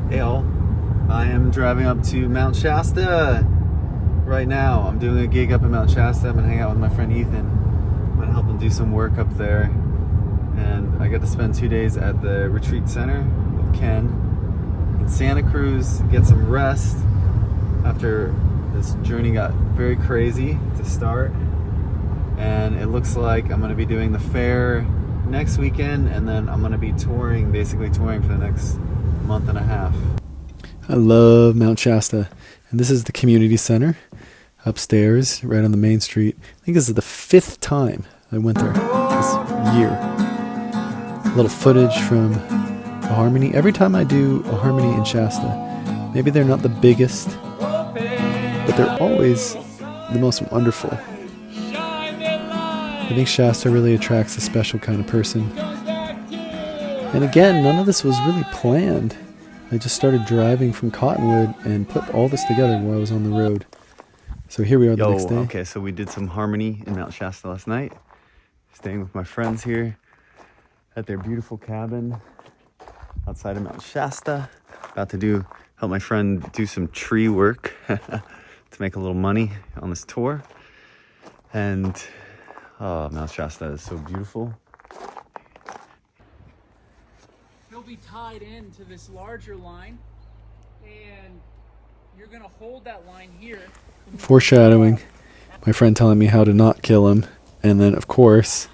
Hey all, I am driving up to Mount Shasta right now. I'm doing a gig up in Mount Shasta. I'm gonna hang out with my friend Ethan. I'm gonna help him do some work up there. And I got to spend 2 days at the retreat center with Ken in Santa Cruz, get some rest after this journey got very crazy to start. And it looks like I'm gonna be doing the fair next weekend, and then I'm gonna be basically touring for the next month and a half. I love Mount Shasta, and this is the community center upstairs right on the main street. I think this is the 5th time I went there this year. A little footage from a harmony. Every time I do a harmony in Shasta, maybe they're not the biggest, but they're always the most wonderful. I think Shasta really attracts a special kind of person. And again, none of this was really planned. I just started driving from Cottonwood and put all this together while I was on the road. So here we are the next day. Okay, so we did some harmony in Mount Shasta last night. Staying with my friends here at their beautiful cabin outside of Mount Shasta. About to help my friend do some tree work to make a little money on this tour. And Mount Shasta is so beautiful. He'll be tied into this larger line, and you're going to hold that line here. Foreshadowing. My friend telling me how to not kill him, and then of course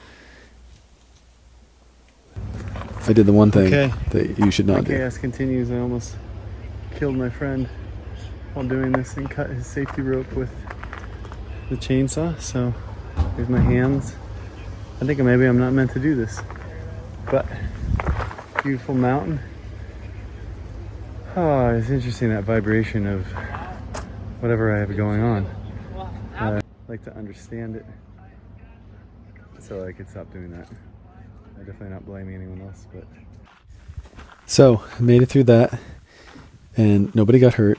I did the one thing that you should not do. Chaos continues. I almost killed my friend while doing this and cut his safety rope with the chainsaw. So here's my hands. I think maybe I'm not meant to do this, but beautiful mountain. Oh, it's interesting, that vibration of whatever I have going on. I like to understand it so I could stop doing that. I'm definitely not blaming anyone else, but. So I made it through that and nobody got hurt.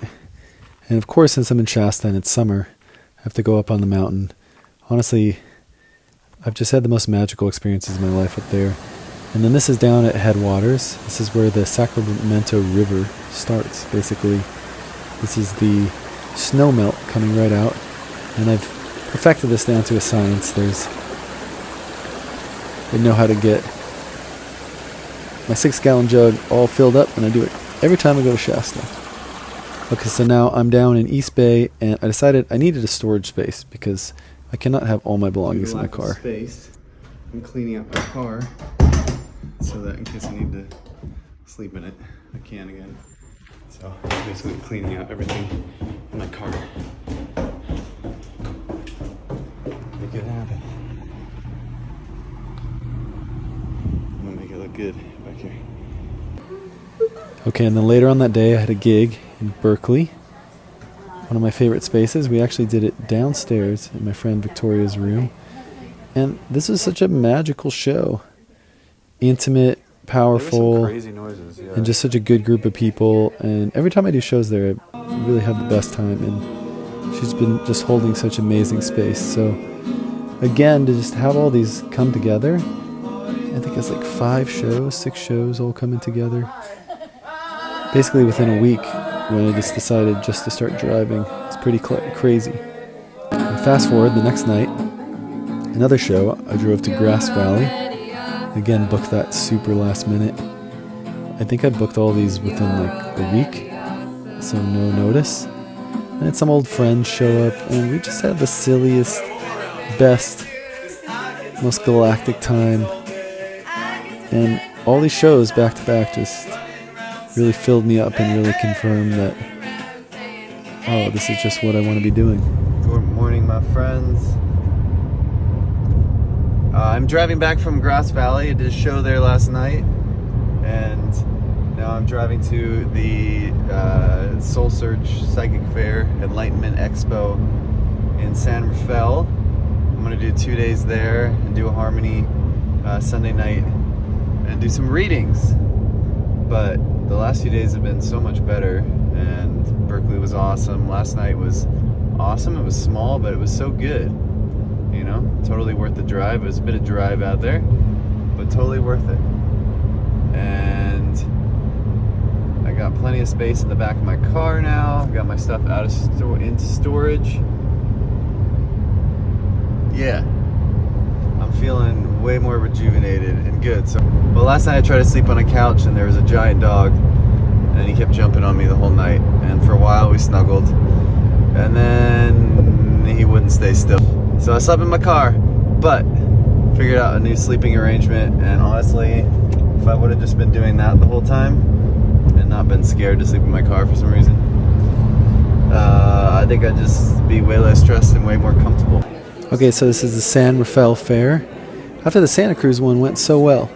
And of course, since I'm in Shasta and it's summer, I have to go up on the mountain. Honestly, I've just had the most magical experiences in my life up there. And then this is down at Headwaters. This is where the Sacramento River starts, basically. This is the snow melt coming right out. And I've perfected this down to a science. I know how to get my 6-gallon jug all filled up, and I do it every time I go to Shasta. Okay, so now I'm down in East Bay, and I decided I needed a storage space because I cannot have all my belongings in my car. Space. I'm cleaning up my car so that in case I need to sleep in it, I can again. So I'm basically cleaning out everything in my car. Make it happen. I'm gonna make it look good back here. Okay, and then later on that day I had a gig in Berkeley. One of my favorite spaces. We actually did it downstairs in my friend Victoria's room. And this was such a magical show. Intimate, powerful, crazy noises, yeah. And just such a good group of people. And every time I do shows there, I really have the best time. And she's been just holding such amazing space. So again, to just have all these come together, I think it's like 6 shows all coming together. Basically within a week, when I just decided just to start driving. It's pretty crazy. And fast forward the next night, another show. I drove to Grass Valley. Again, booked that super last minute. I think I booked all these within like a week, so no notice. And then some old friends show up, and we just had the silliest, best, most galactic time. And all these shows back to back just really filled me up and really confirmed that, oh, this is just what I want to be doing. Good morning, my friends. I'm driving back from Grass Valley. I did a show there last night, and now I'm driving to the Soul Search Psychic Fair Enlightenment Expo in San Rafael. I'm going to do 2 days there and do a harmony Sunday night and do some readings. But the last few days have been so much better, and Berkeley was awesome. Last night was awesome. It was small, but it was so good. You know, totally worth the drive. It was a bit of drive out there, but totally worth it. And I got plenty of space in the back of my car now. Got my stuff out of into storage. Yeah, I'm feeling way more rejuvenated and good. So, well, last night I tried to sleep on a couch and there was a giant dog, and he kept jumping on me the whole night. And for a while we snuggled, and then he wouldn't stay still. So I slept in my car, but figured out a new sleeping arrangement. And honestly, if I would have just been doing that the whole time and not been scared to sleep in my car for some reason, I think I'd just be way less stressed and way more comfortable. Okay, so this is the San Rafael Fair. After the Santa Cruz one went so well,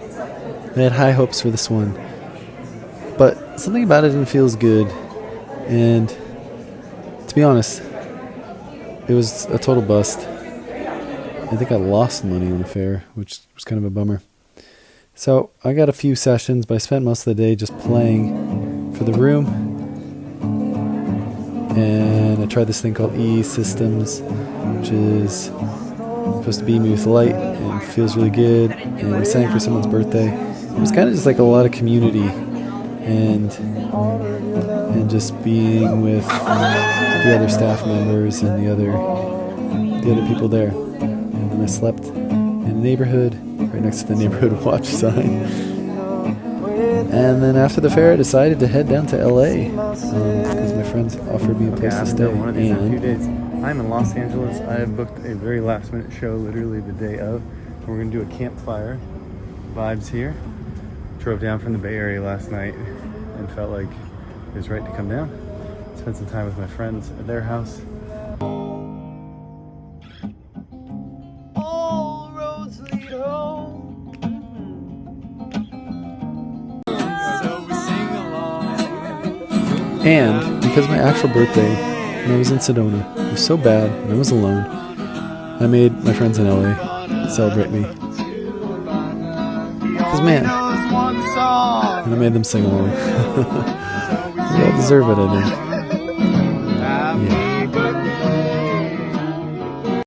I had high hopes for this one, but something about it didn't feel as good. And to be honest, it was a total bust. I think I lost money on the fair, which was kind of a bummer. So I got a few sessions, but I spent most of the day just playing for the room. And I tried this thing called E-Systems, which is supposed to beam you with light and feels really good. And we sang for someone's birthday. It was kind of just like a lot of community and just being with the other staff members and the other people there. And then I slept in the neighborhood, right next to the neighborhood watch sign. And then after the fair, I decided to head down to LA because my friends offered me a place to stay. One of these in a few days. I'm in Los Angeles. I have booked a very last minute show, literally the day of. We're going to do a campfire vibes here. Drove down from the Bay Area last night and felt like it was right to come down. Spent some time with my friends at their house. All roads lead home. And because my actual birthday, when I was in Sedona, was so bad and I was alone, I made my friends in LA celebrate me. Because man, and I made them sing along. We all deserve it, I think.